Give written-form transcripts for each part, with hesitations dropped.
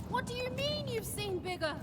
What do you mean you've seen bigger?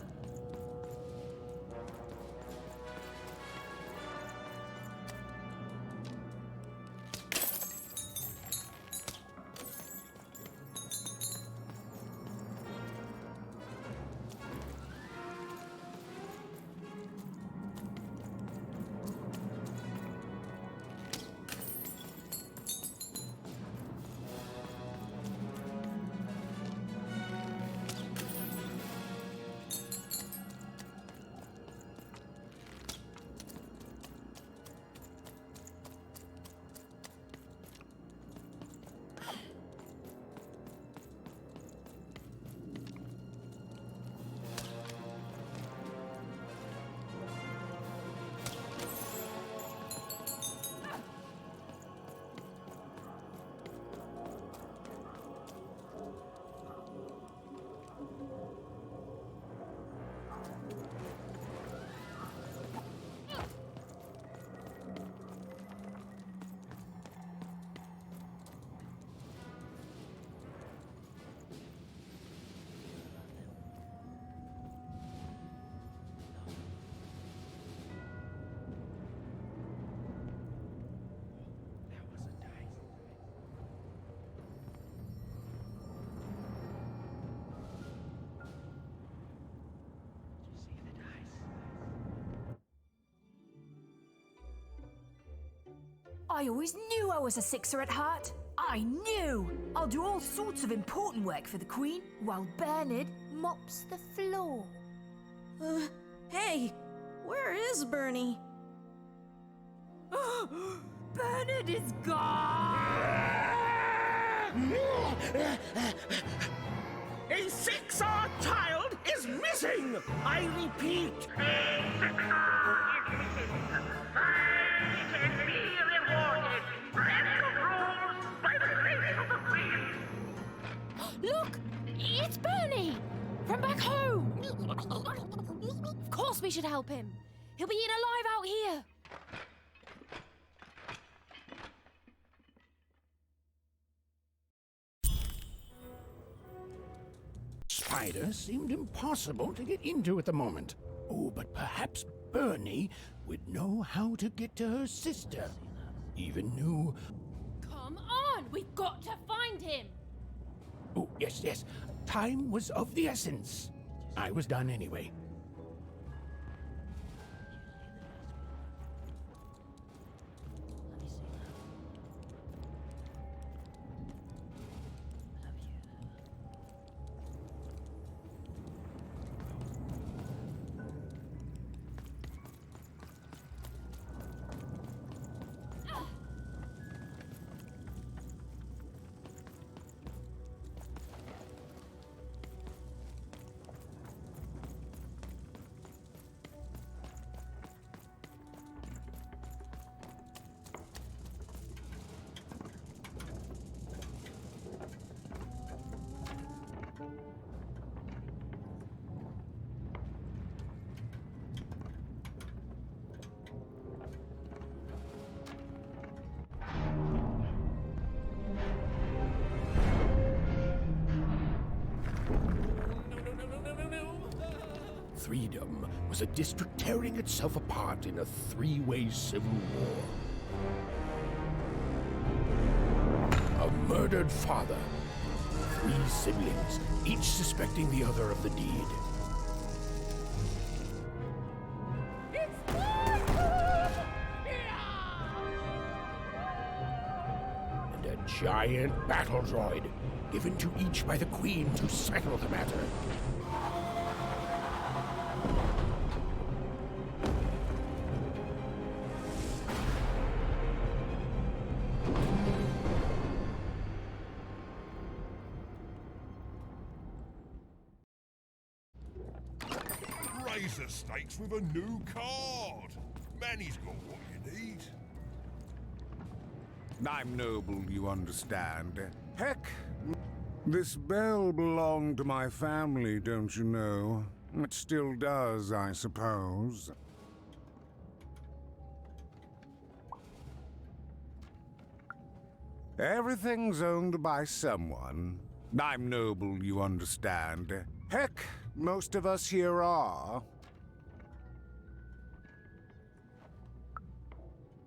I always knew I was a sixer at heart. I knew! I'll do all sorts of important work for the Queen while Bernard mops the floor. Hey, where is Bernie? Bernard is gone! A six-hour child is missing! I repeat, a six-hour is missing. I can be rewarded. Random rules by the grace of the Queen. Look! It's Bernie! From back home! Of course we should help him. He'll be eaten alive out here. Spider seemed impossible to get into at the moment. Oh, but perhaps Bernie would know how to get to her sister. Even knew... Come on! We've got to find him! Oh, yes. Time was of the essence. I was done anyway. Freedom was a district tearing itself apart in a three-way civil war. A murdered father, three siblings, each suspecting the other of the deed. And a giant battle droid, given to each by the Queen to settle the matter. Razor stakes with a new card. Manny's got what you need. I'm noble, you understand. Heck, this bell belonged to my family, don't you know? It still does, I suppose. Everything's owned by someone. I'm noble, you understand. Heck, most of us here are.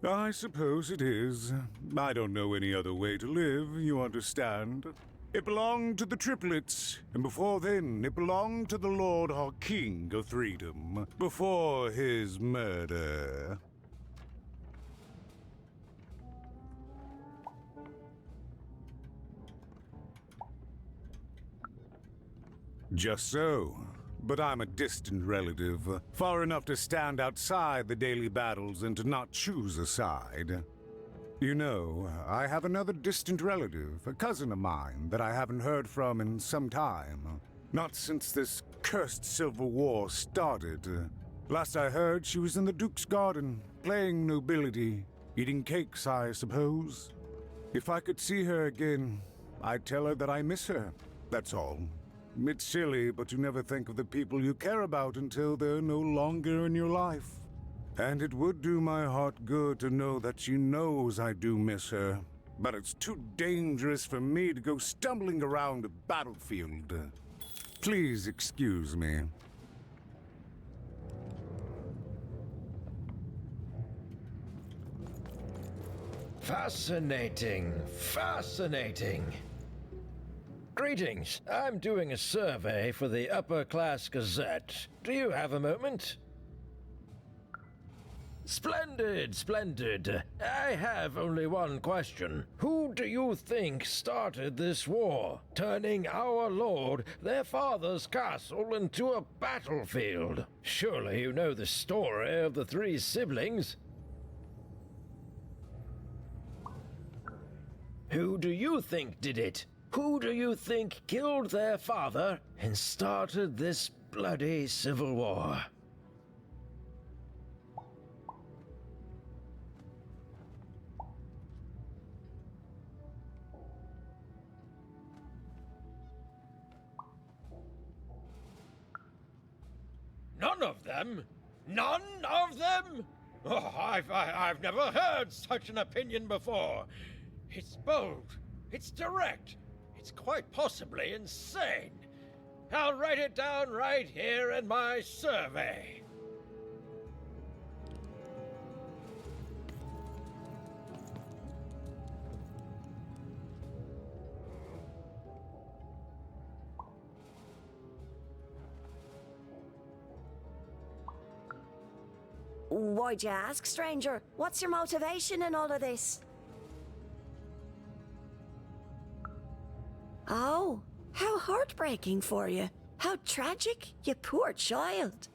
I suppose it is. I don't know any other way to live, you understand. It belonged to the triplets, and before then it belonged to the Lord our King of Freedom, before his murder. Just so. But I'm a distant relative, far enough to stand outside the daily battles and to not choose a side. You know, I have another distant relative, a cousin of mine, that I haven't heard from in some time. Not since this cursed Civil War started. Last I heard, she was in the Duke's garden, playing nobility, eating cakes, I suppose. If I could see her again, I'd tell her that I miss her, that's all. It's silly, but you never think of the people you care about until they're no longer in your life. And it would do my heart good to know that she knows I do miss her. But it's too dangerous for me to go stumbling around a battlefield. Please excuse me. Fascinating, fascinating. Greetings. I'm doing a survey for the Upper Class Gazette. Do you have a moment? Splendid, splendid. I have only one question. Who do you think started this war, turning our lord, their father's castle, into a battlefield? Surely you know the story of the three siblings. Who do you think did it? Who do you think killed their father and started this bloody civil war? None of them? None of them? Oh, I've never heard such an opinion before. It's bold. It's direct. It's quite possibly insane. I'll write it down right here in my survey. Why'd you ask, stranger? What's your motivation in all of this? Oh, how heartbreaking for you. How tragic, you poor child.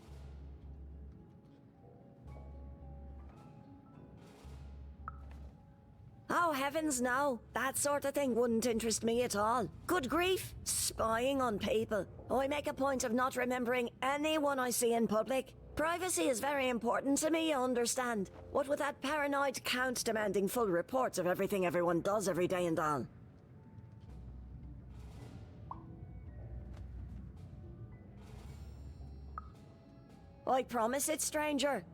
Oh, heavens no. That sort of thing wouldn't interest me at all. Good grief, spying on people. I make a point of not remembering anyone I see in public. Privacy is very important to me, you understand. What with that paranoid count demanding full reports of everything everyone does every day and all. I promise it, stranger.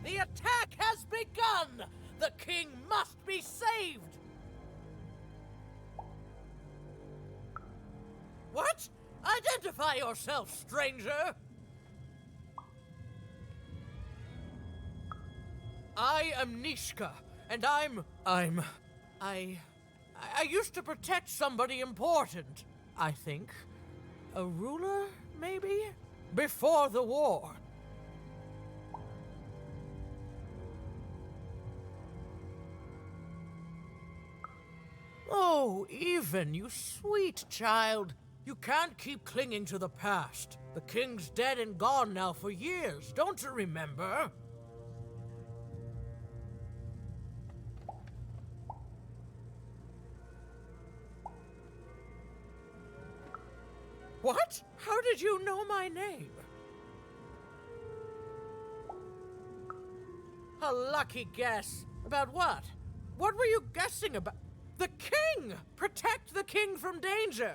The attack has begun! The king must be saved! What? Identify yourself, stranger! I am Nishka, and I used to protect somebody important, I think. A ruler, maybe? Before the war. Oh, Even, you sweet child. You can't keep clinging to the past. The king's dead and gone now for years, don't you remember? What? How did you know my name? A lucky guess. About what? What were you guessing about? The king! Protect the king from danger!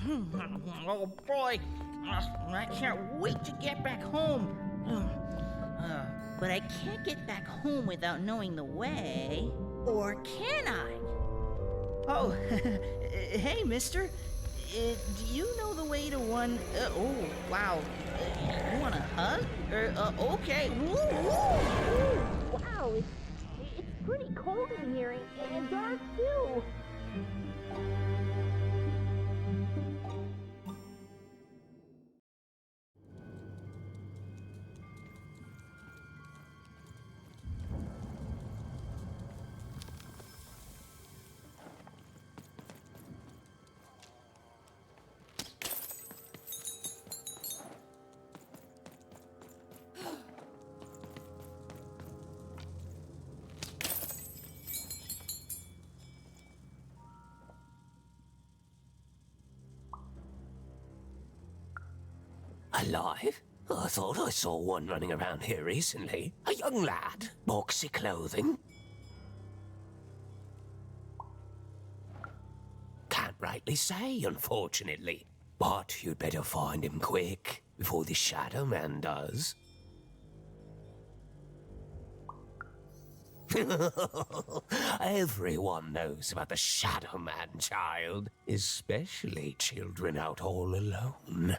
Oh boy, I can't wait to get back home. But I can't get back home without knowing the way. Or can I? Oh, hey, mister. Do you know the way to one... oh, wow. You want a hug? Okay. Wow, it's pretty cold in here and dark too. Alive? I thought I saw one running around here recently. A young lad, boxy clothing. Can't rightly say, unfortunately. But you'd better find him quick, before the Shadow Man does. Everyone knows about the Shadow Man, child. Especially children out all alone.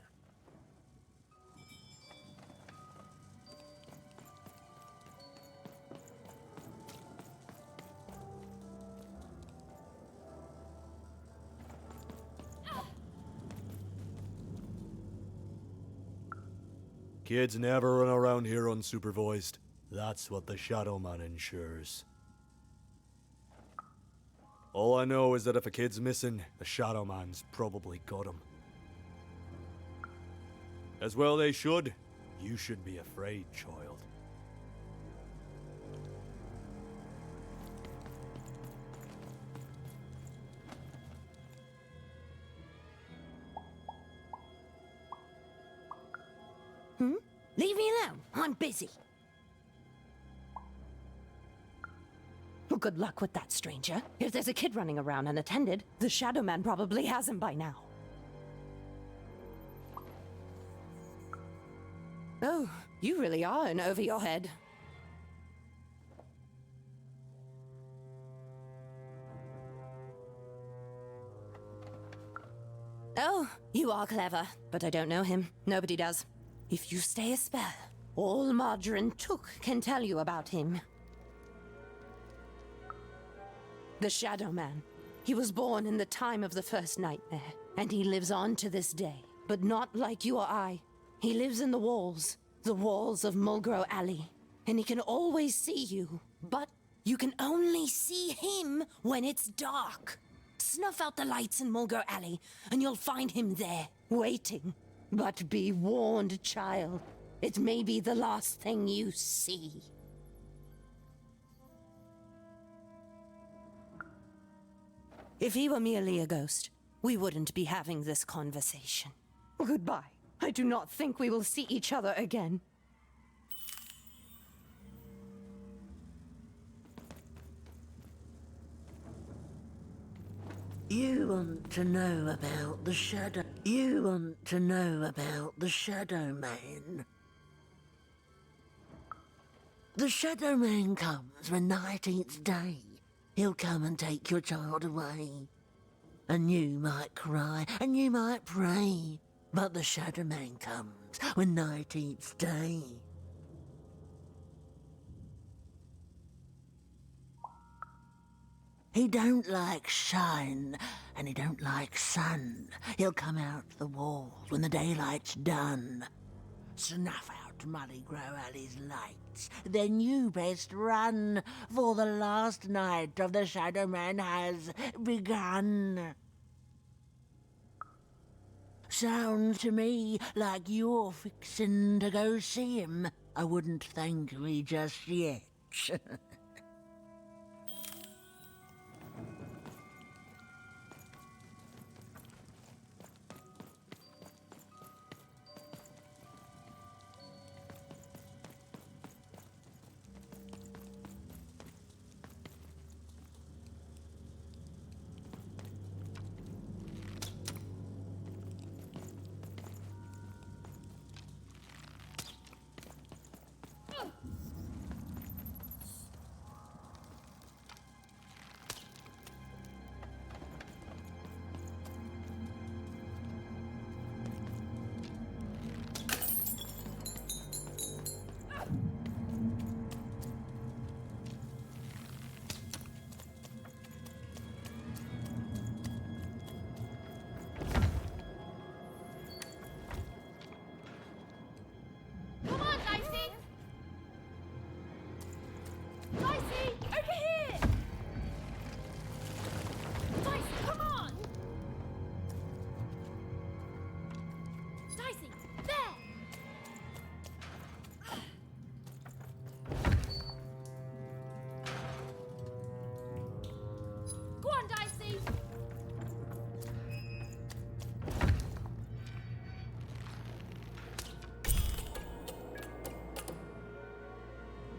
Kids never run around here unsupervised. That's what the Shadow Man ensures. All I know is that if a kid's missing, the Shadow Man's probably got him. As well they should. You shouldn't be afraid, child. Leave me alone. I'm busy. Well, good luck with that, stranger. If there's a kid running around unattended, the Shadow Man probably has him by now. Oh, you really are in over your head. Oh, you are clever, but I don't know him. Nobody does. If you stay a spell, all Margarine Took can tell you about him. The Shadow Man. He was born in the time of the first nightmare, and he lives on to this day. But not like you or I. He lives in the walls of Mulgrow Alley. And he can always see you, but you can only see him when it's dark. Snuff out the lights in Mulgrow Alley, and you'll find him there, waiting. But be warned, child. It may be the last thing you see. If he were merely a ghost, we wouldn't be having this conversation. Goodbye. I do not think we will see each other again. You want to know about the Shadow... You want to know about the Shadow Man. The Shadow Man comes when 19th day. He'll come and take your child away. And you might cry, and you might pray. But the Shadow Man comes when 19th day. He don't like shine, and he don't like sun. He'll come out the walls when the daylight's done. Snuff out Mulgrow Alley's lights, then you best run, for the last night of the Shadow Man has begun. Sounds to me like you're fixin' to go see him. I wouldn't thank me just yet.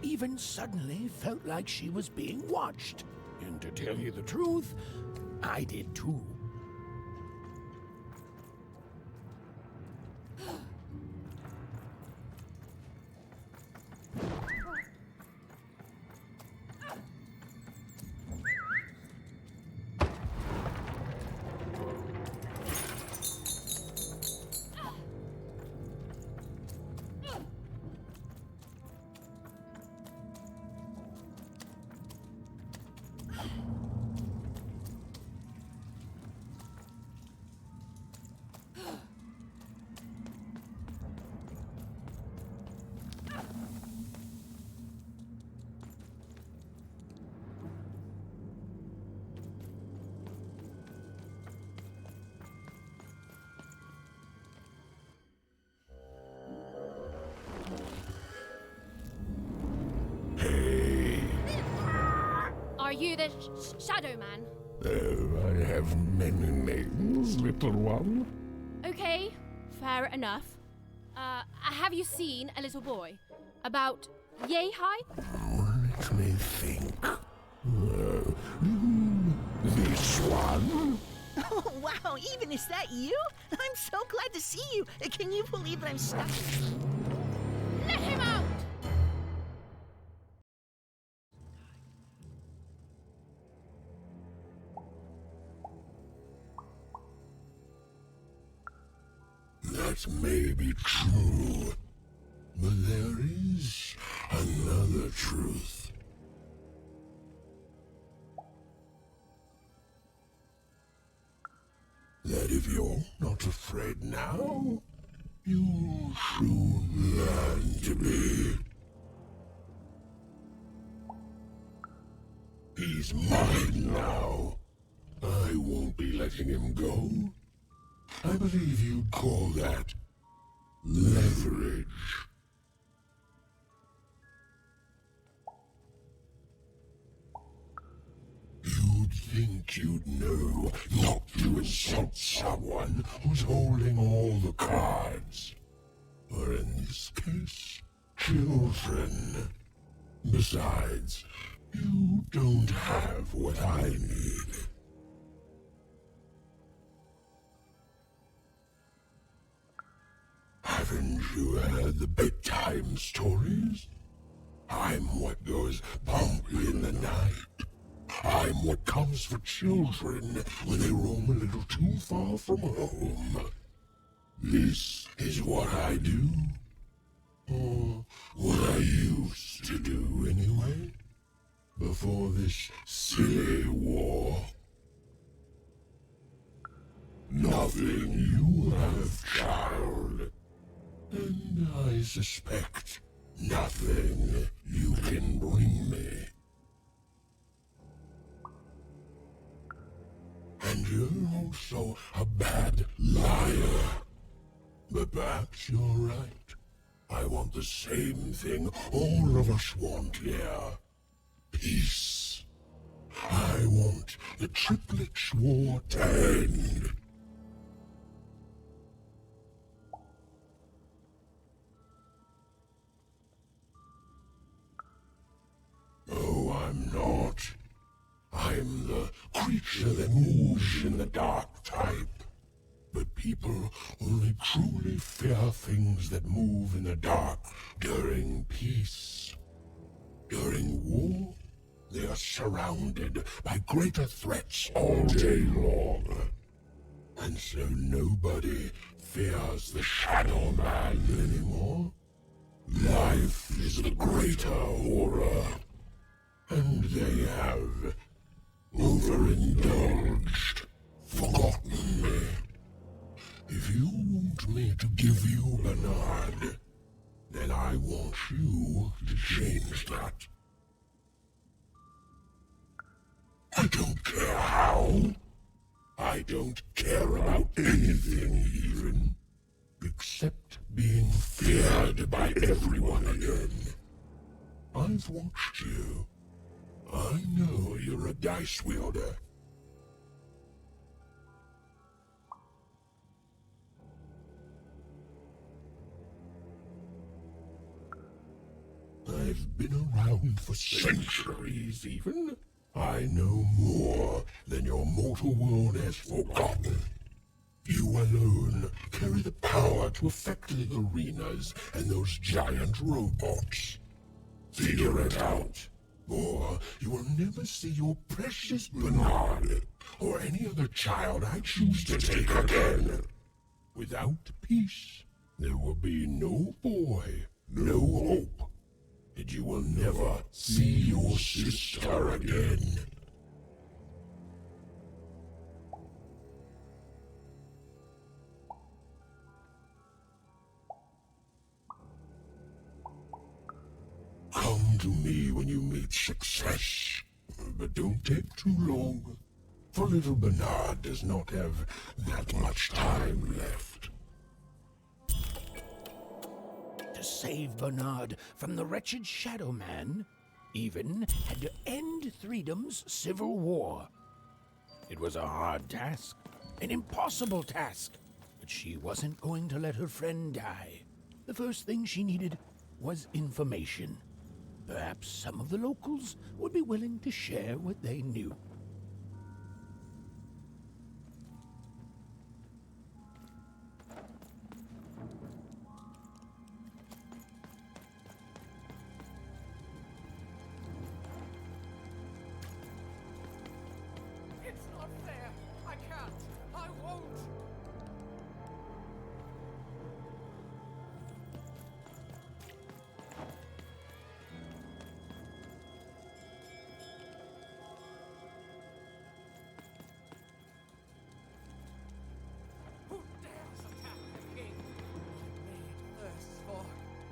even suddenly felt like she was being watched. And to tell you the truth, I did too. Are you the Shadow Man? Oh, I have many names, little one. Okay, fair enough. Have you seen a little boy? About yay high? Let me think. This one? Oh, wow, even is that you? I'm so glad to see you. Can you believe that I'm stuck? Let him out! That may be true, but there is another truth. That if you're not afraid now, you'll soon learn to be. He's mine now. I won't be letting him go. I believe you'd call that leverage. You'd think you'd know not to insult someone who's holding all the cards. Or in this case, children. Besides, you don't have what I need. Haven't you heard the bedtime stories? I'm what goes bump in the night. I'm what comes for children when they roam a little too far from home. This is what I do. Or what I used to do anyway. Before this silly war. Nothing you have, child. And I suspect nothing you can bring me. And you're also a bad liar. But perhaps you're right. I want the same thing all of us want here. Peace. I want the Triplets' War to end. Oh, I'm not. I'm the creature that moves in the dark type. But people only truly fear things that move in the dark during peace. During war, they are surrounded by greater threats all day long. And so nobody fears the Shadow Man anymore. Life is the greater horror. And they have overindulged, forgotten me. If you want me to give you Bernard, then I want you to change that. I don't care how. I don't care about anything even, except being feared by everyone again. I've watched you. I know you're a dice wielder. I I've been around for centuries, even. I know more than your mortal world has forgotten. You alone carry the power to affect the arenas and those giant robots. Figure it out, or you will never see your precious Bernard or any other child I choose to take again. Without peace, there will be no boy, no hope, and you will never see your sister again. Come to me when you meet success, but don't take too long, for little Bernard does not have that much time left. To save Bernard from the wretched Shadow Man, Even had to end Threedom's civil war. It was a hard task, an impossible task, but she wasn't going to let her friend die. The first thing she needed was information. Perhaps some of the locals would be willing to share what they knew. It's not fair. I can't. I won't. Who dares attack the king? Made thirsts for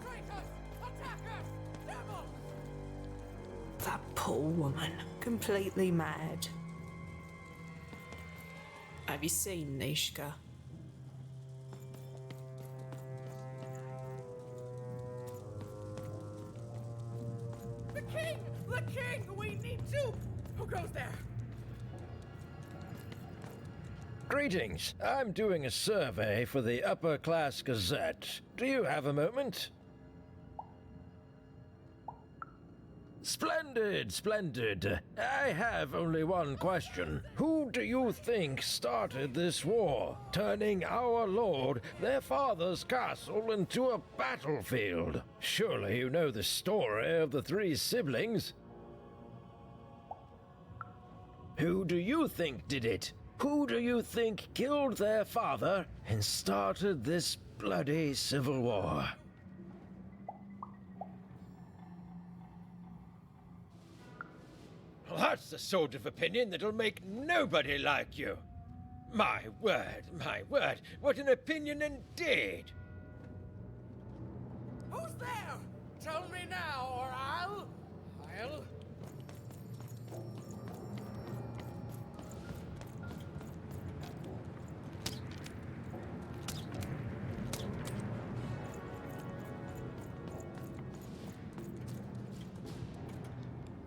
traitors, attackers, devils! That poor woman, completely mad. Have you seen Nishka? The king! The king! We need to! Who goes there? Greetings. I'm doing a survey for the Upper Class Gazette. Do you have a moment? Splendid, splendid. I have only one question. Who do you think started this war, turning our lord, their father's castle, into a battlefield? Surely you know the story of the three siblings. Who do you think did it? Who do you think killed their father and started this bloody civil war? Well, that's the sort of opinion that'll make nobody like you. My word, what an opinion indeed! Who's there? Tell me now, or I'll...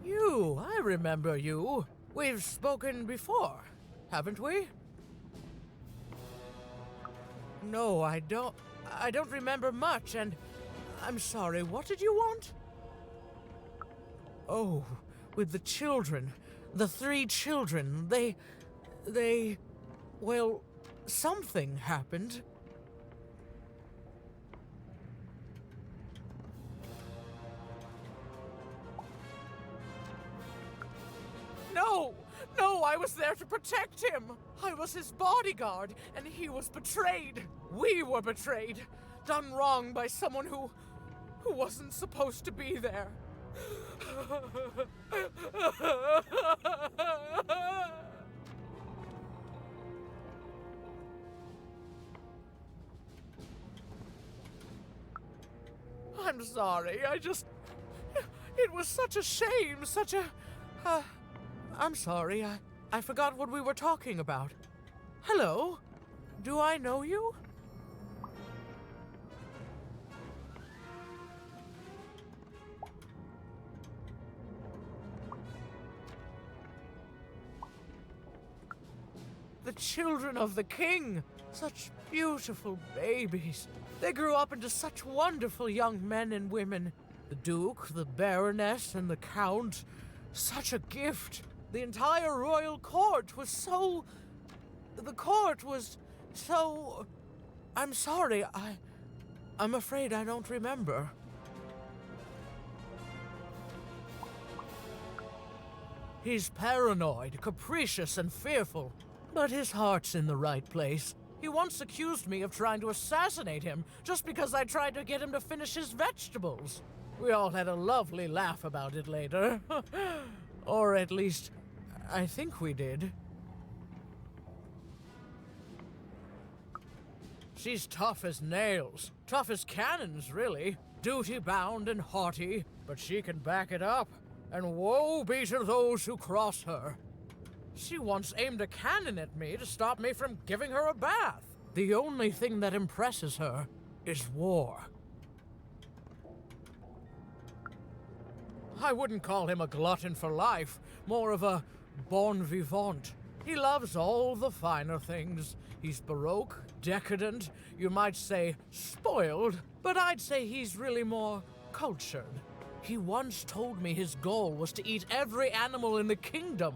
You, I remember you. We've spoken before, haven't we? No, I don't remember much, and I'm sorry, what did you want? Oh, with the children. The three children, well, something happened. No, I was there to protect him. I was his bodyguard, and he was betrayed. We were betrayed. Done wrong by someone who wasn't supposed to be there. I'm sorry, it was such a shame, I'm sorry, I forgot what we were talking about. Hello? Do I know you? The children of the king! Such beautiful babies. They grew up into such wonderful young men and women. The Duke, the Baroness, and the Count. Such a gift. The entire royal court was so... The court was so... I'm sorry, I'm afraid I don't remember. He's paranoid, capricious, and fearful, but his heart's in the right place. He once accused me of trying to assassinate him just because I tried to get him to finish his vegetables. We all had a lovely laugh about it later. Or at least, I think we did. She's tough as nails. Tough as cannons, really. Duty-bound and haughty, but she can back it up. And woe be to those who cross her. She once aimed a cannon at me to stop me from giving her a bath. The only thing that impresses her is war. I wouldn't call him a glutton for life, more of a bon vivant. He loves all the finer things. He's baroque, decadent, you might say spoiled, but I'd say he's really more cultured. He once told me his goal was to eat every animal in the kingdom,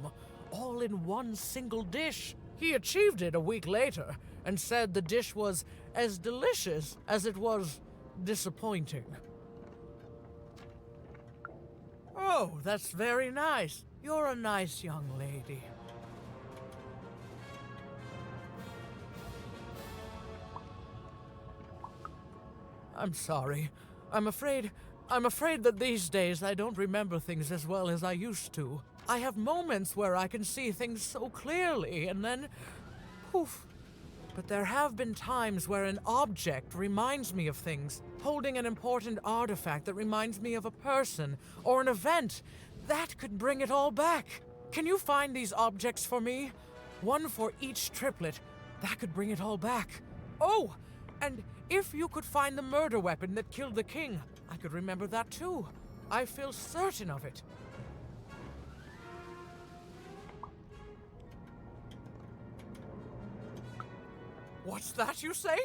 all in one single dish. He achieved it a week later, and said the dish was as delicious as it was disappointing. Oh, that's very nice. You're a nice young lady. I'm sorry. I'm afraid that these days I don't remember things as well as I used to. I have moments where I can see things so clearly, and then poof. But there have been times where an object reminds me of things, holding an important artifact that reminds me of a person or an event. That could bring it all back. Can you find these objects for me? One for each triplet. That could bring it all back. Oh, and if you could find the murder weapon that killed the king, I could remember that too. I feel certain of it. What's that you say?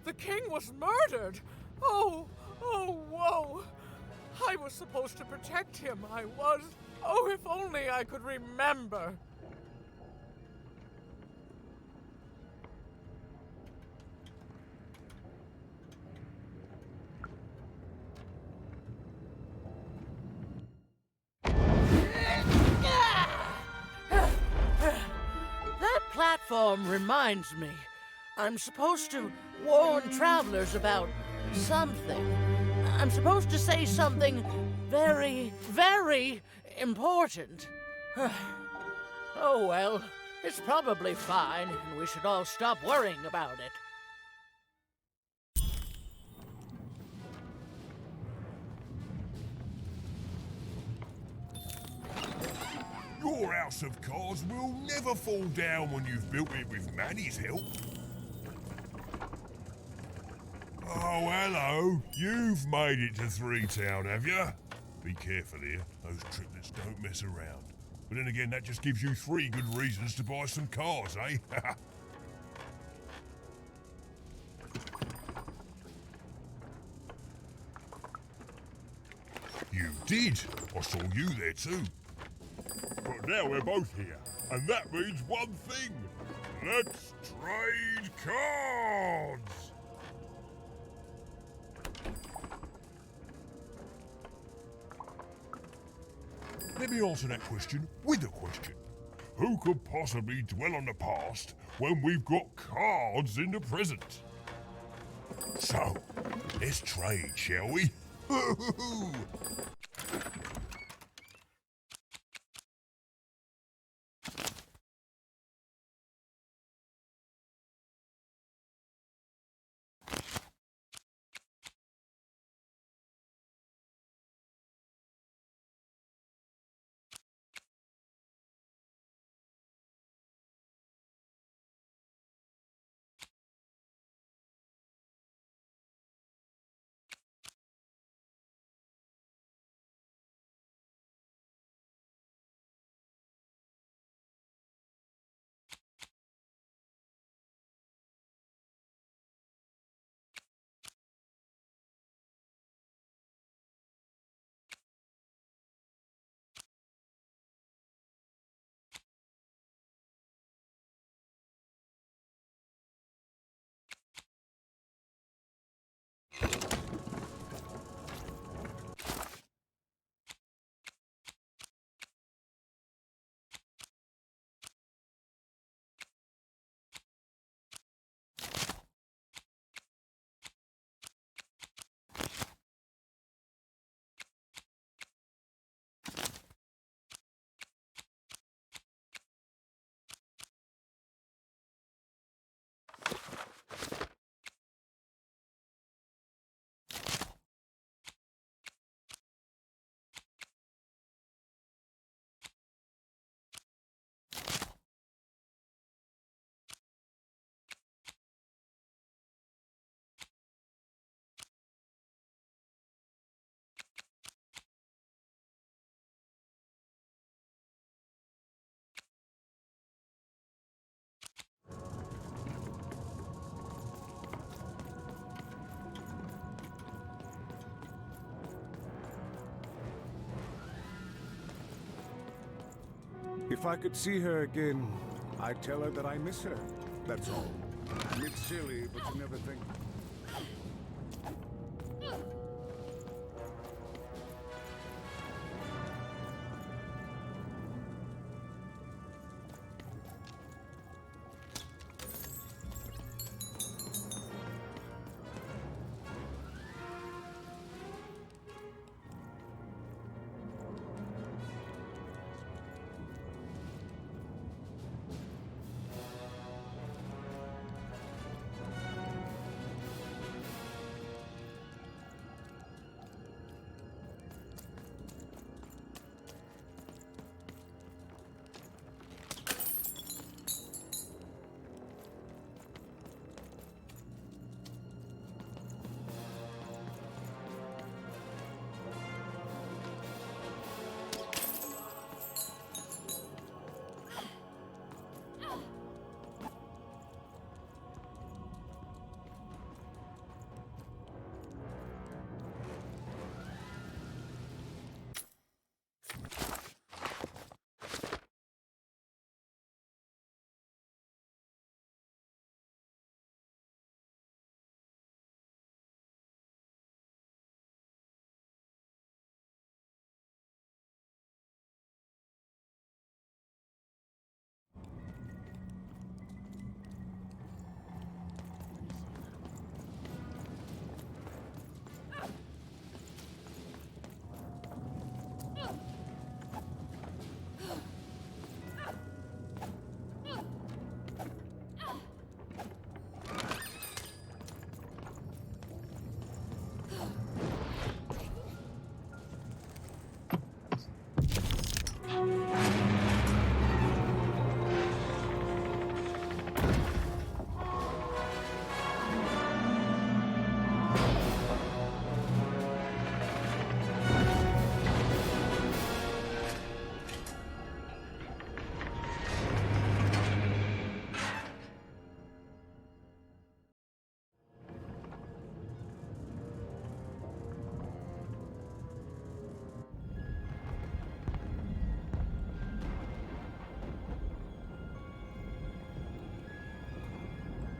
The king was murdered! Oh, whoa! I was supposed to protect him, I was. Oh, if only I could remember. That platform reminds me. I'm supposed to warn travelers about something. I'm supposed to say something very, very important. Oh well, it's probably fine, and we should all stop worrying about it. Your house of cards will never fall down when you've built it with Manny's help. Oh, hello. You've made it to Three Town, have you? Be careful here. Those triplets don't mess around. But then again, that just gives you 3 good reasons to buy some cars, eh? You did. I saw you there too. But now we're both here, and that means one thing. Let's trade cards! Let me answer that question with a question. Who could possibly dwell on the past when we've got cards in the present? So, let's trade, shall we? If I could see her again, I'd tell her that I miss her. That's all. And it's silly, but you never think.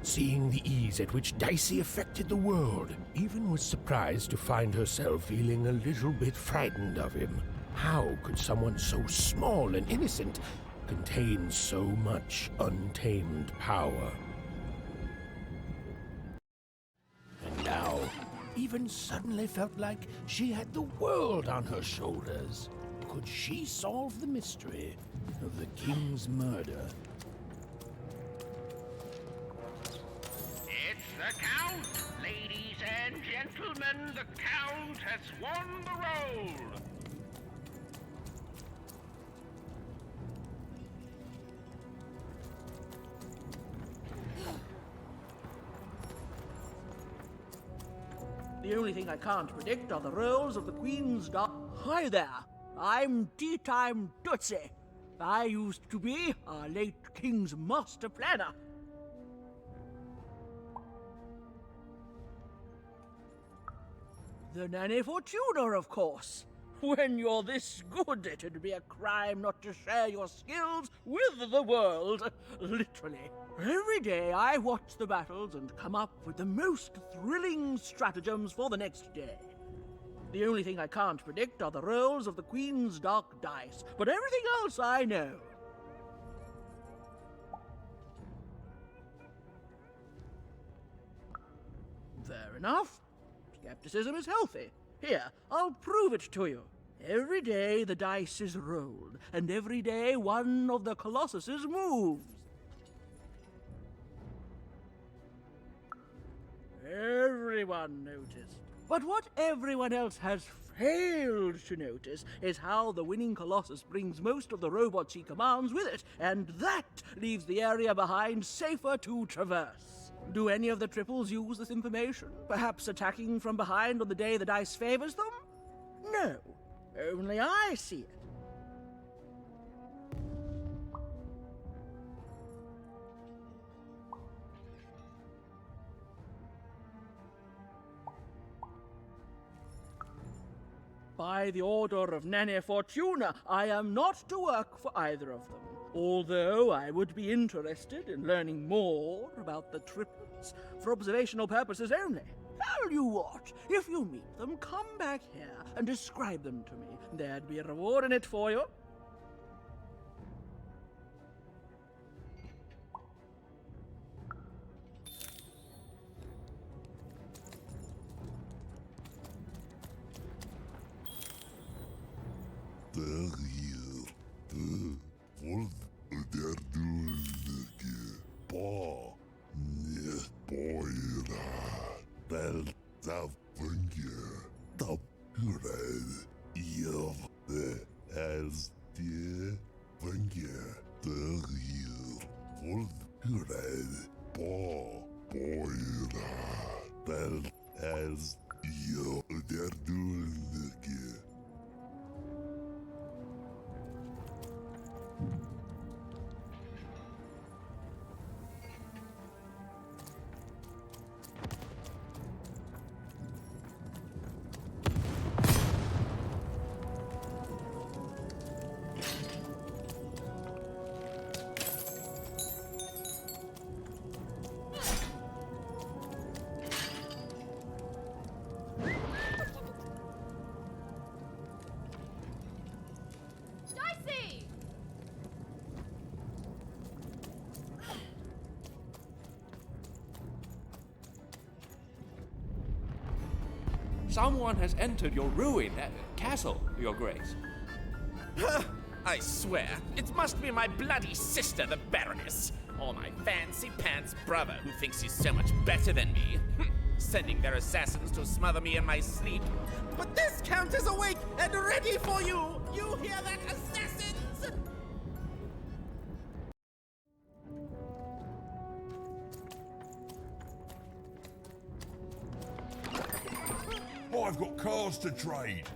Seeing the ease at which Dicey affected the world, Even was surprised to find herself feeling a little bit frightened of him. How could someone so small and innocent contain so much untamed power? And now, Even suddenly felt like she had the world on her shoulders. Could she solve the mystery of the king's murder? It's the Count! Ladies and gentlemen, the Count has won the role! The only thing I can't predict are the rolls of the Queen's Dark. Hi there, I'm Tea Time Tootsie. I used to be our late King's master planner. The Nanny Fortuna, of course. When you're this good, it'd be a crime not to share your skills with the world. Literally. Every day I watch the battles and come up with the most thrilling stratagems for the next day. The only thing I can't predict are the rolls of the Queen's Dark Dice, but everything else I know. Fair enough. Skepticism is healthy. Here, I'll prove it to you. Every day the dice is rolled, and every day one of the Colossuses moves. Everyone noticed. But what everyone else has failed to notice is how the winning Colossus brings most of the robots he commands with it, and that leaves the area behind safer to traverse. Do any of the triples use this information? Perhaps attacking from behind on the day the dice favors them? No, only I see it. by the order of Nana Fortuna, I am not to work for either of them. Although I would be interested in learning more about the triplets for observational purposes only. Tell you what, if you meet them, come back here and describe them to me. There'd be a reward in it for you. Dicey! Someone has entered your castle, Your Grace. I swear, it must be my bloody sister, the Baroness, or my fancy-pants brother who thinks he's so much better than me, sending their assassins to smother me in my sleep. But this count is awake and ready for you! You hear that, assassins? I've got cars to trade.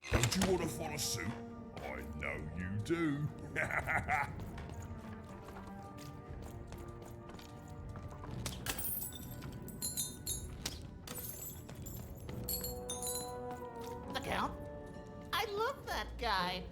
Don't you want to follow suit? I know you do. The Count? I love that guy.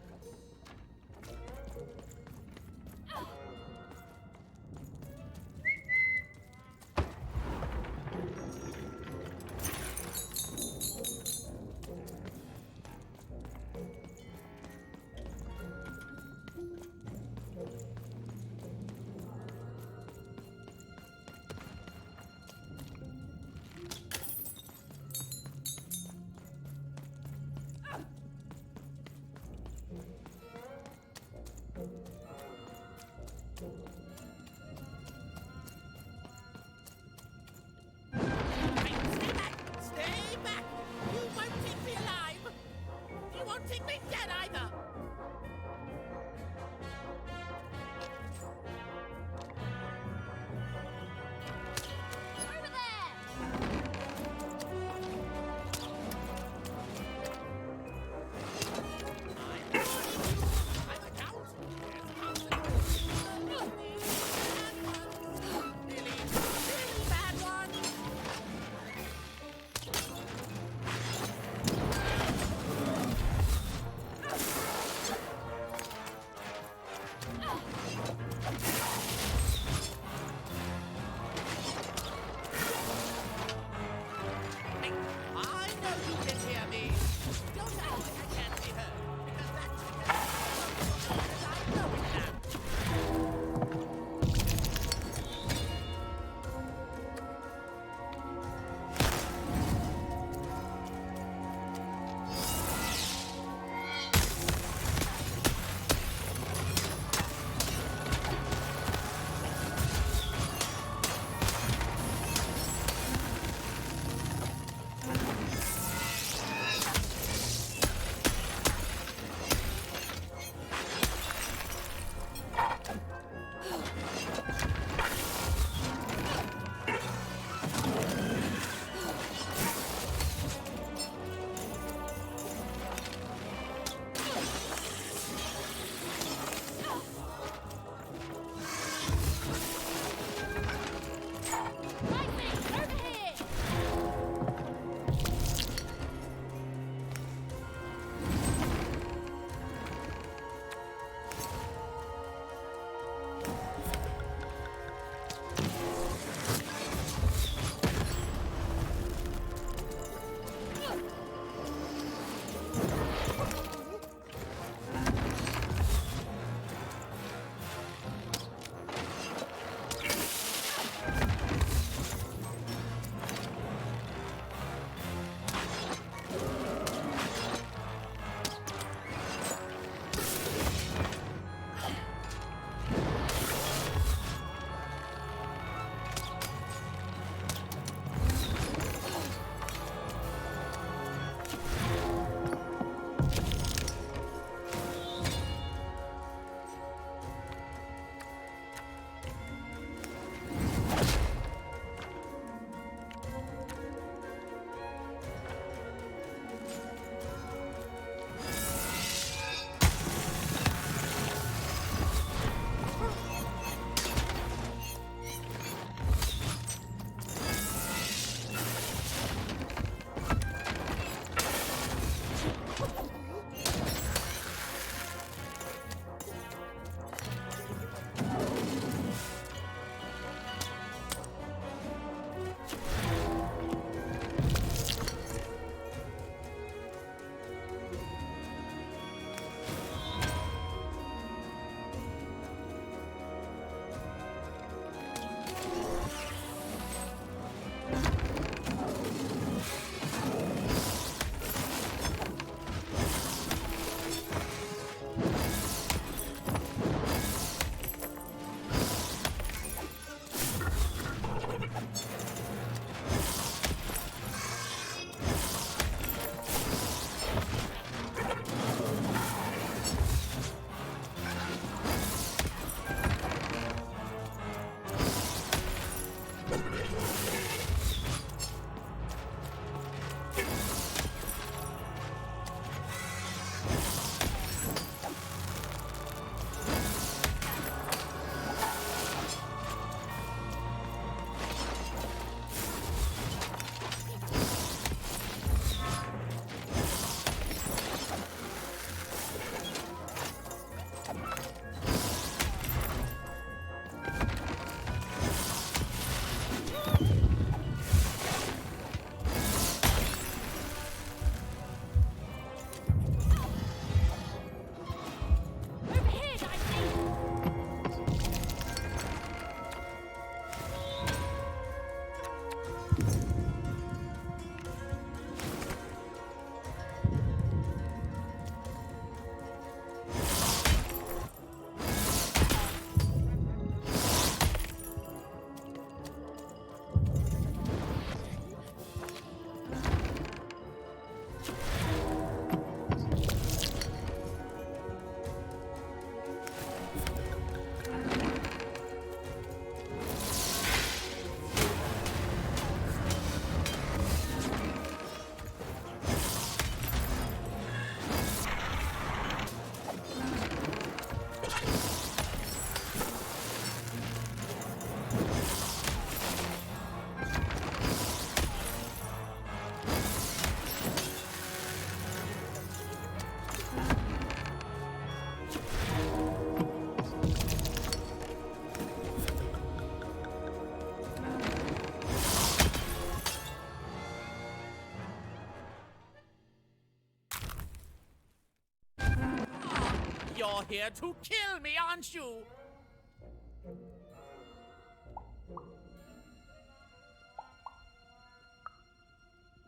You're here to kill me, aren't you?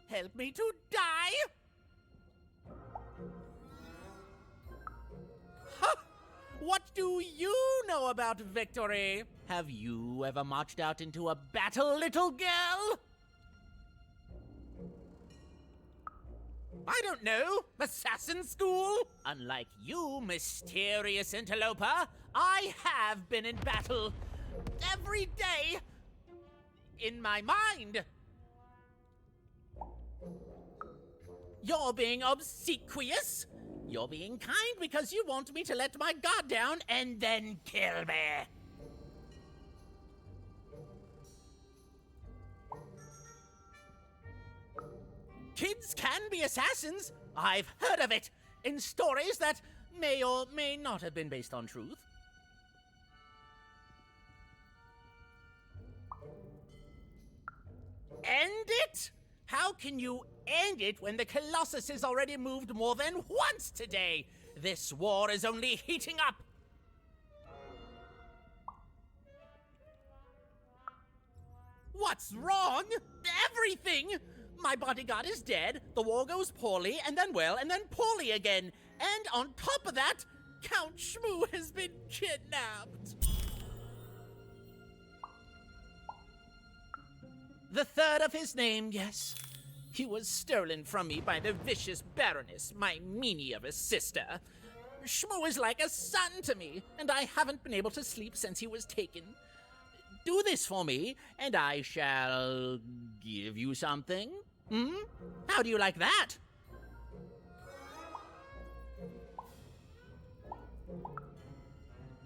Help me to die? Ha! What do you know about victory? Have you ever marched out into a battle, little girl? I don't know. Assassin school? Unlike you, mysterious interloper, I have been in battle every day in my mind. You're being obsequious. You're being kind because you want me to let my guard down and then kill me. Kids can be assassins. I've heard of it in stories that may or may not have been based on truth. End it? How can you end it when the Colossus has already moved more than once today? This war is only heating up. What's wrong? Everything! My bodyguard is dead, the war goes poorly, and then well, and then poorly again. And on top of that, Count Shmoo has been kidnapped. The third of his name, yes. He was stolen from me by the vicious Baroness, my meanie of a sister. Shmoo is like a son to me, and I haven't been able to sleep since he was taken. Do this for me, and I shall give you something. How do you like that?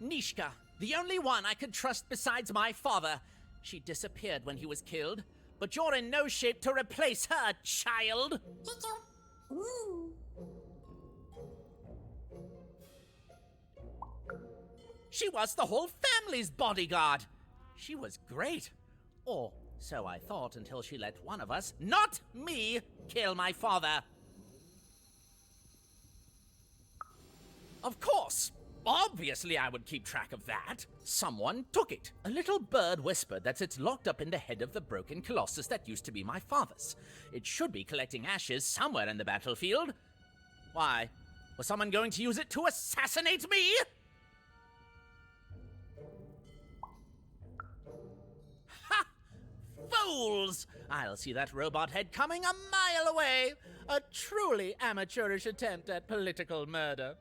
Nishka, the only one I could trust besides my father. She disappeared when he was killed, but you're in no shape to replace her, child. She was the whole family's bodyguard. She was great. Or so I thought until she let one of us, not me, kill my father. Of course. Obviously I would keep track of that. Someone took it. A little bird whispered that it's locked up in the head of the broken Colossus that used to be my father's. It should be collecting ashes somewhere in the battlefield. Why? Was someone going to use it to assassinate me? Ha! Fools! I'll see that robot head coming a mile away. A truly amateurish attempt at political murder.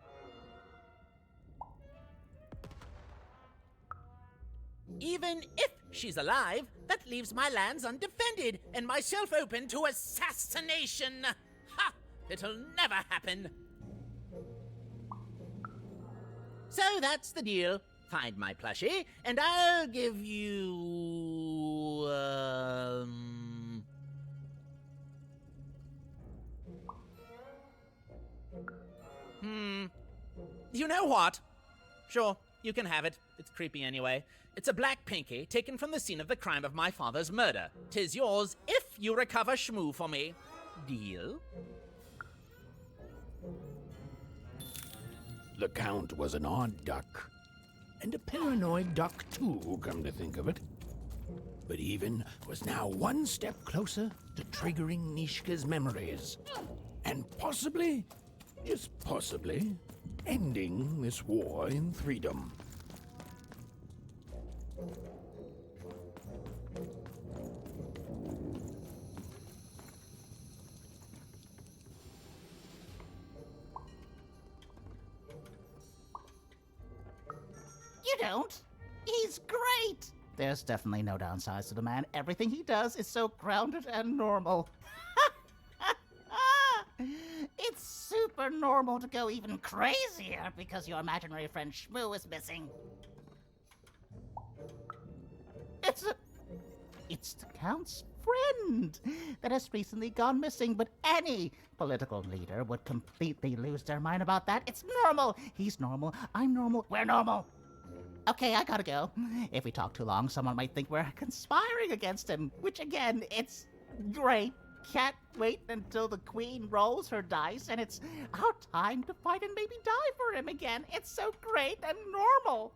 Even if she's alive, that leaves my lands undefended and myself open to assassination. Ha! It'll never happen. So that's the deal. Find my plushie, and I'll give you... You know what? Sure, you can have it. It's creepy anyway. It's a black pinky taken from the scene of the crime of my father's murder. 'Tis yours if you recover Shmoo for me. Deal? The Count was an odd duck. And a paranoid duck too, come to think of it. But Even was now one step closer to triggering Nishka's memories. And possibly, just possibly, ending this war in Threedom. You don't? He's great! There's definitely no downsides to the man. Everything he does is so grounded and normal. It's super normal to go even crazier because your imaginary friend Shmoo is missing. It's the Count's friend that has recently gone missing, but any political leader would completely lose their mind about that. It's normal. He's normal. I'm normal. We're normal. Okay, I gotta go. If we talk too long, someone might think we're conspiring against him, which again, it's great. can't wait until the queen rolls her dice and it's our time to fight and maybe die for him again. It's so great and normal.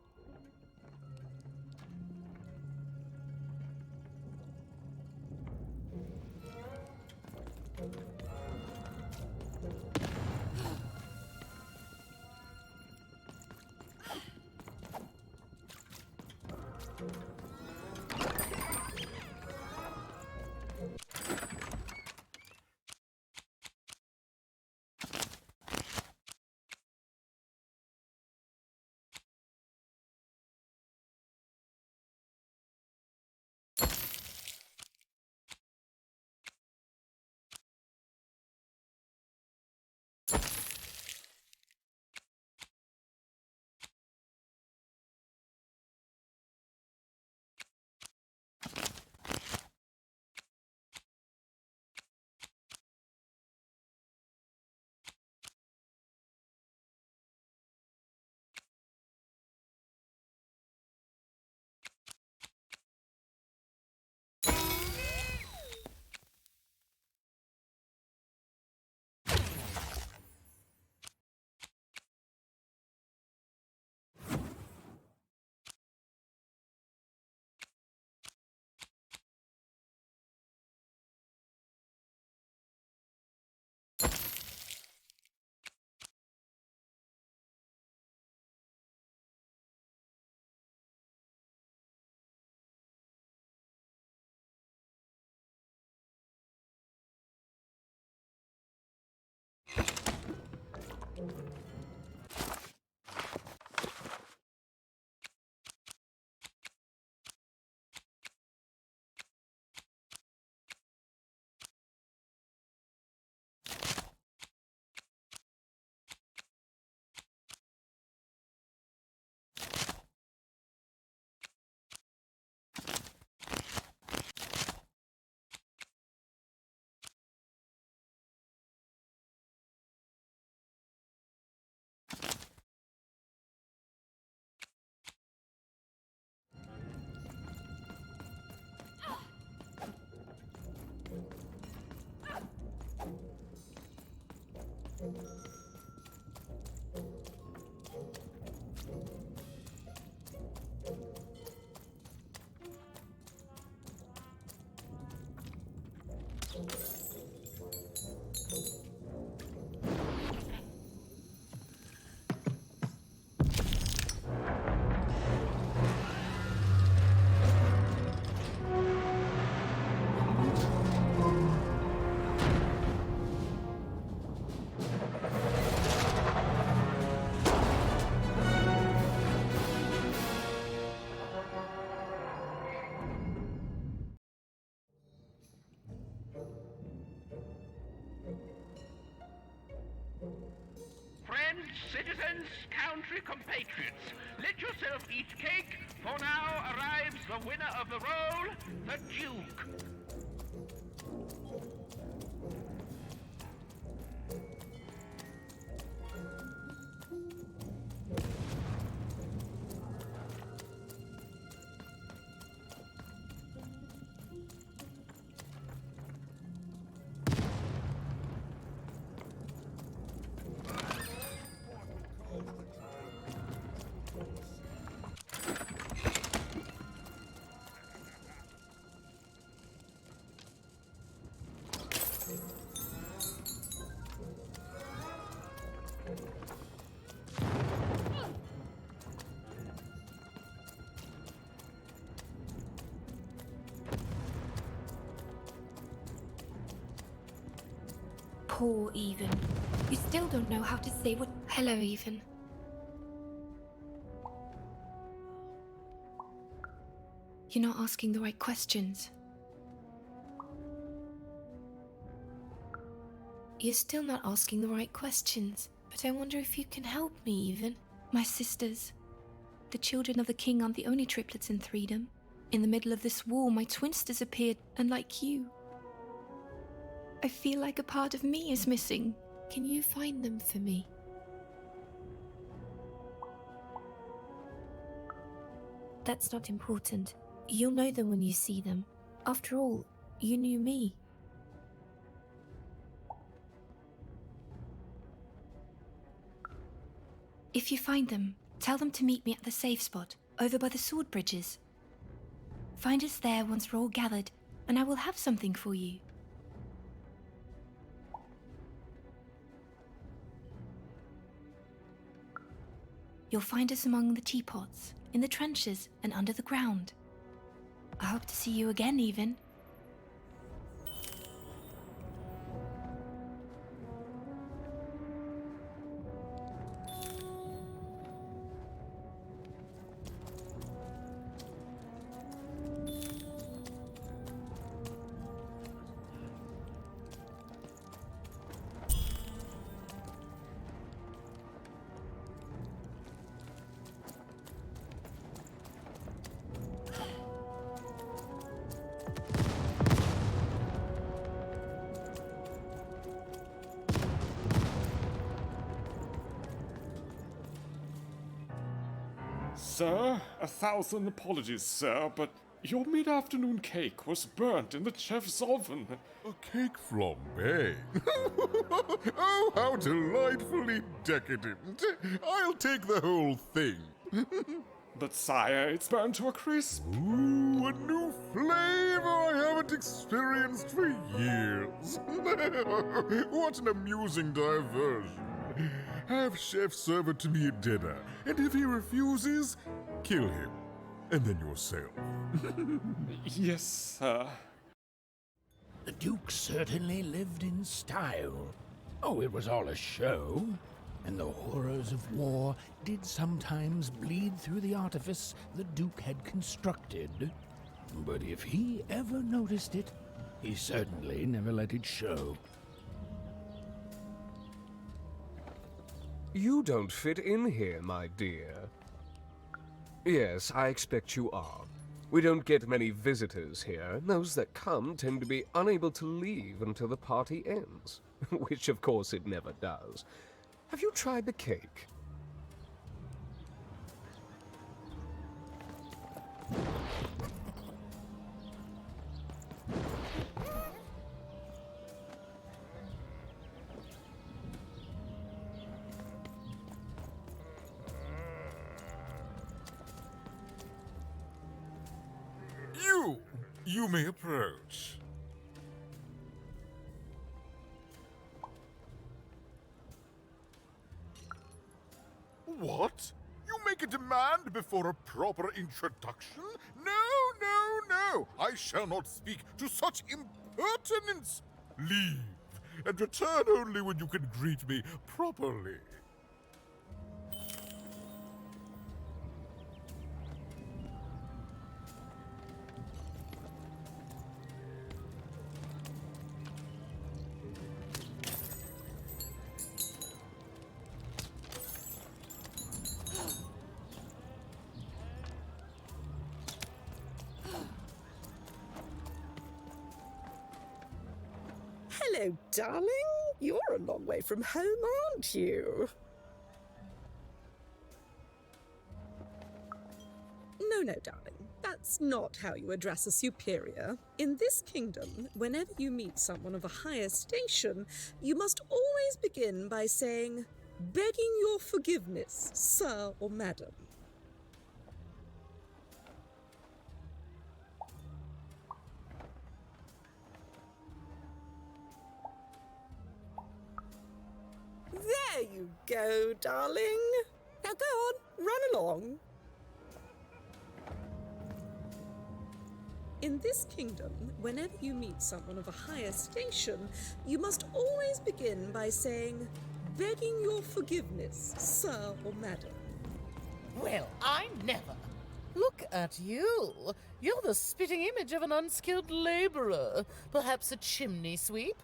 Friends, citizens, country compatriots, let yourself eat cake, for now arrives the winner of the role, the Duke. Poor Even. You still don't know how to say what. Hello, Even. You're not asking the right questions. You're still not asking the right questions. But I wonder if you can help me, Even. My sisters. The children of the king aren't the only triplets in Threedom. In the middle of this war, my twins disappeared, unlike you. I feel like a part of me is missing. Can you find them for me? That's not important. You'll know them when you see them. After all, you knew me. If you find them, tell them to meet me at the safe spot, over by the sword bridges. Find us there once we're all gathered, and I will have something for you. You'll find us among the teapots, in the trenches, and under the ground. I hope to see you again, even. Sir, 1,000 apologies, sir, but your mid-afternoon cake was burnt in the chef's oven. A cake flambe? Oh, how delightfully decadent. I'll take the whole thing. But sire, it's burned to a crisp. Ooh, a new flavor I haven't experienced for years. What an amusing diversion. Have Chef serve it to me at dinner, and if he refuses, kill him. And then yourself. Yes, sir. The Duke certainly lived in style. Oh, it was all a show. And the horrors of war did sometimes bleed through the artifice the Duke had constructed. But if he ever noticed it, he certainly never let it show. You don't fit in here, my dear. Yes, I expect you are. We don't get many visitors here. Those that come tend to be unable to leave until the party ends, which of course it never does. Have you tried the cake? You may approach. What? You make a demand before a proper introduction? No. I shall not speak to such impertinence. Leave, and return only when you can greet me properly. Hello, darling. You're a long way from home, aren't you? No, darling. That's not how you address a superior. In this kingdom, whenever you meet someone of a higher station, you must always begin by saying, "Begging your forgiveness, sir or madam." There you go, darling. Now go on, run along. In this kingdom, whenever you meet someone of a higher station, you must always begin by saying, "Begging your forgiveness, sir or madam." Well, I never. Look at you. You're the spitting image of an unskilled laborer. Perhaps a chimney sweep?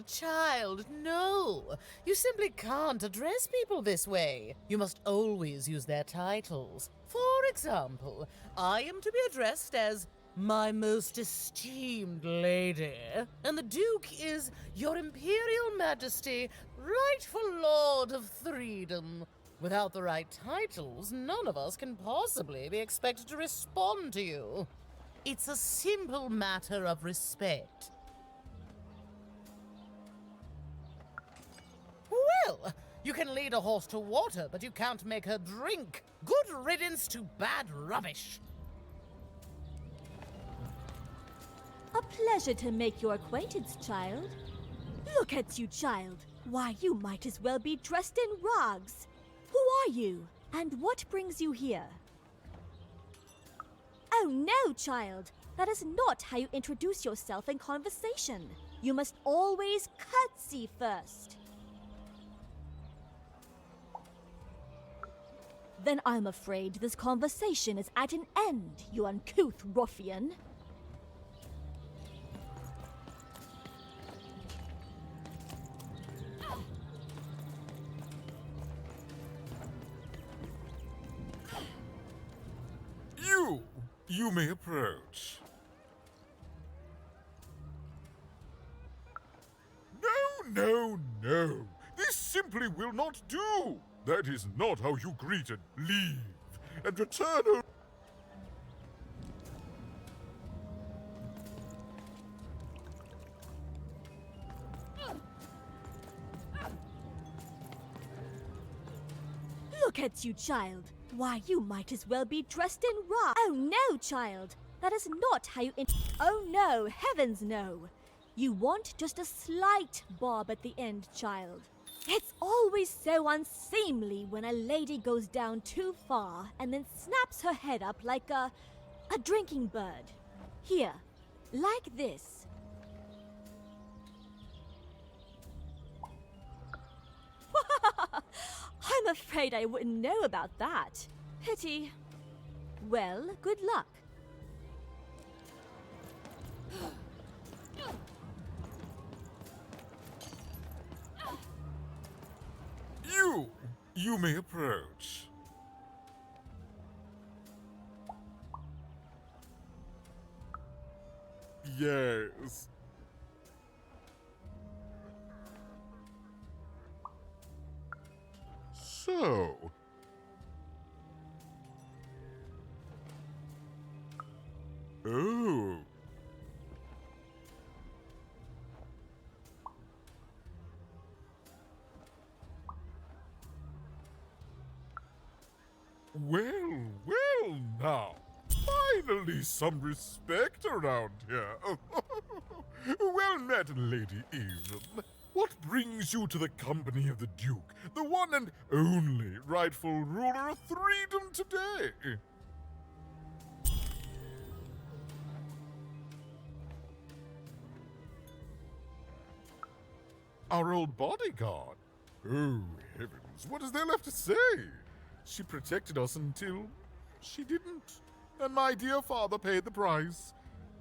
Child, no! You simply can't address people this way. You must always use their titles. For example, I am to be addressed as my most esteemed lady, and the Duke is Your Imperial Majesty, rightful Lord of Threedom. Without the right titles, none of us can possibly be expected to respond to you. It's a simple matter of respect. You can lead a horse to water, but you can't make her drink. Good riddance to bad rubbish. A pleasure to make your acquaintance, child. Look at you, child. Why, you might as well be dressed in rags. Who are you? And what brings you here? Oh no, child. That is not how you introduce yourself in conversation. You must always curtsy first. Then I'm afraid this conversation is at an end, you uncouth ruffian. You may approach. No. This simply will not do. That is not how you greet and leave. And return. Look at you, child. Why, you might as well be dressed in rags. Oh no, child. That is not how you Oh no, heavens no. You want just a slight bob at the end, child. It's always so unseemly when a lady goes down too far and then snaps her head up like a drinking bird. Here, like this. I'm afraid I wouldn't know about that. Pity. Well, good luck. You may approach. Yes. So. Oh. Well now. Finally some respect around here. Well met, Lady Even. What brings you to the company of the Duke, the one and only rightful ruler of Threedom today? Our old bodyguard. Oh, heavens, what is there left to say? She protected us until she didn't. And my dear father paid the price.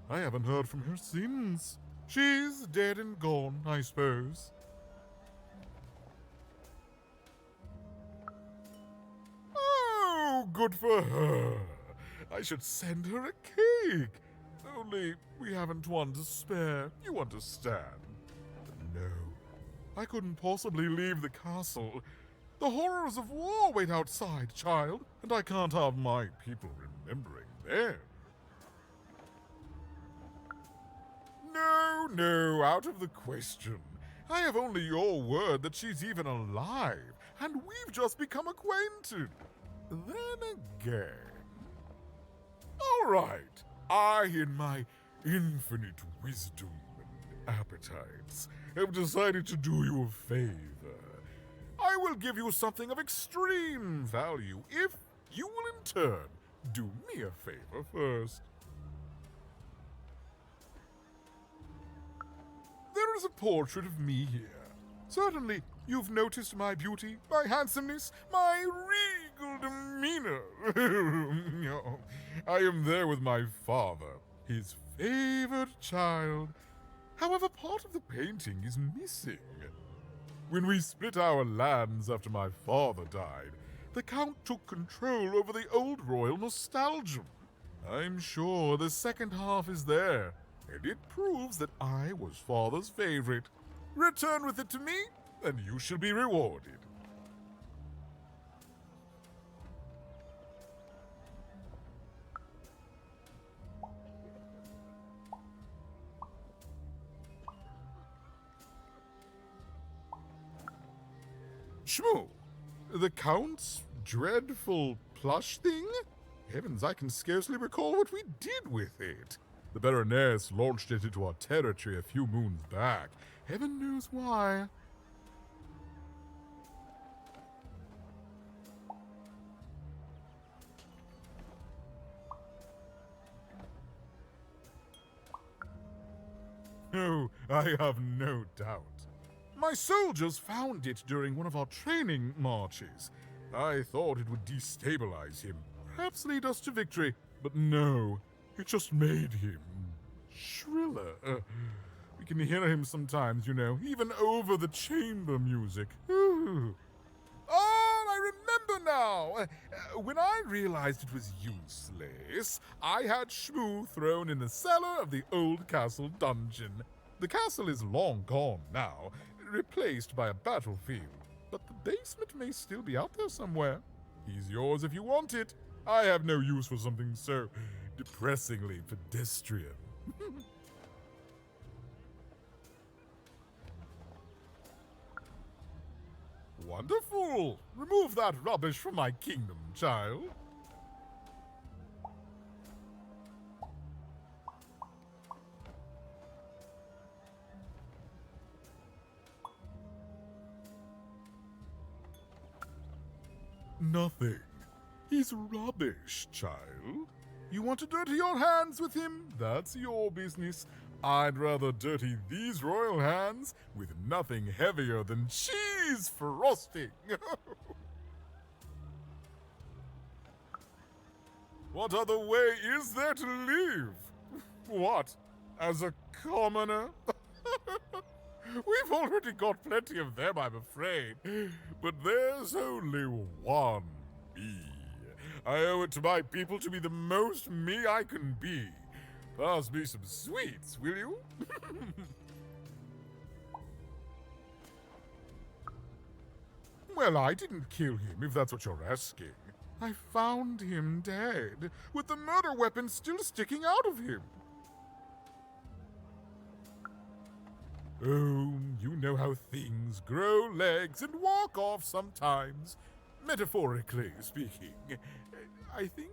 I haven't heard from her since. She's dead and gone, I suppose. Oh, good for her. I should send her a cake. Only we haven't one to spare, you understand. No, I couldn't possibly leave the castle. The horrors of war wait outside, child, and I can't have my people remembering them. No, out of the question. I have only your word that she's even alive, and we've just become acquainted. Then again. All right, I, in my infinite wisdom and appetites, have decided to do you a favor. I will give you something of extreme value if you will in turn do me a favor first. There is a portrait of me here. Certainly, you've noticed my beauty, my handsomeness, my regal demeanor. I am there with my father, his favored child. However, part of the painting is missing. When we split our lands after my father died, the Count took control over the old royal nostalgia. I'm sure the second half is there, and it proves that I was father's favorite. Return with it to me, and you shall be rewarded. Shmoo, the Count's dreadful plush thing? Heavens, I can scarcely recall what we did with it. The Baroness launched it into our territory a few moons back. Heaven knows why. Oh, I have no doubt. My soldiers found it during one of our training marches. I thought it would destabilize him, perhaps lead us to victory, but no, it just made him shriller. We can hear him sometimes, you know, even over the chamber music. Ooh. Oh, I remember now! When I realized it was useless, I had Shmoo thrown in the cellar of the old castle dungeon. The castle is long gone now, replaced by a battlefield, but the basement may still be out there somewhere. He's yours if you want it. I have no use for something so depressingly pedestrian. Wonderful! Remove that rubbish from my kingdom, child. Nothing. He's rubbish, child. You want to dirty your hands with him? That's your business. I'd rather dirty these royal hands with nothing heavier than cheese frosting. What other way is there to live? What, as a commoner? We've already got plenty of them, I'm afraid. But there's only one me. I owe it to my people to be the most me I can be. Pass me some sweets, will you? Well, I didn't kill him, if that's what you're asking. I found him dead, with the murder weapon still sticking out of him. Oh, you know how things grow legs and walk off sometimes. Metaphorically speaking. I think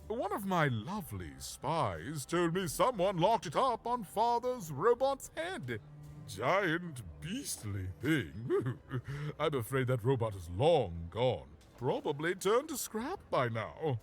one of my lovely spies told me someone locked it up on Father's robot's head. Giant, beastly thing. I'm afraid that robot is long gone. Probably turned to scrap by now.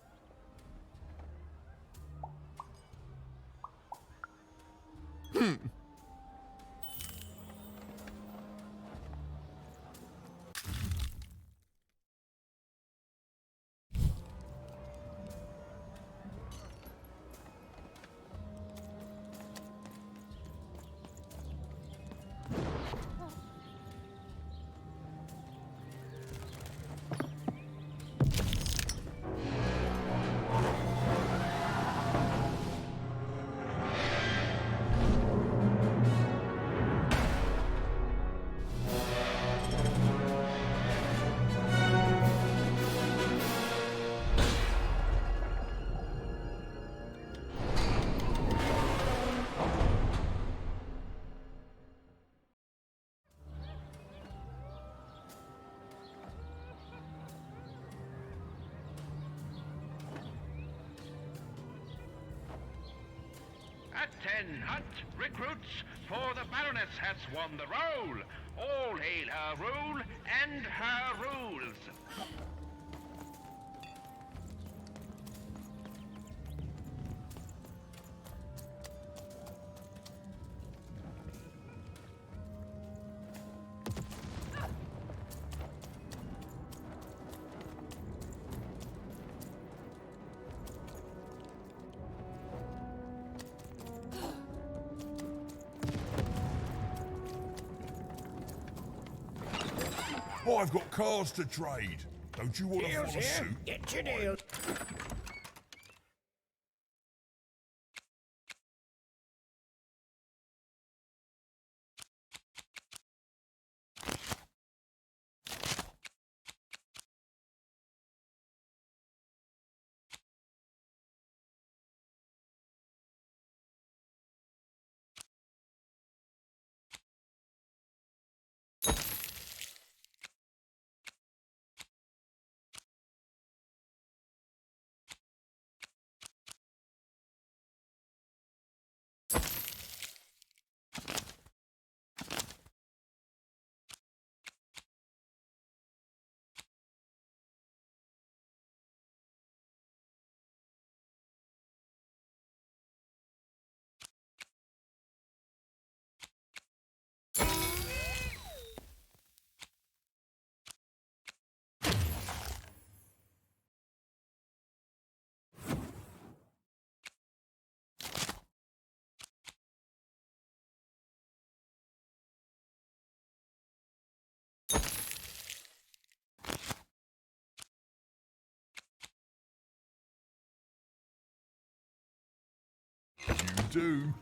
Attention, recruits, for the Baroness has won the role. All hail her rule and her rules. I've got cars to trade. Don't you want to follow suit? Get your deal. You do.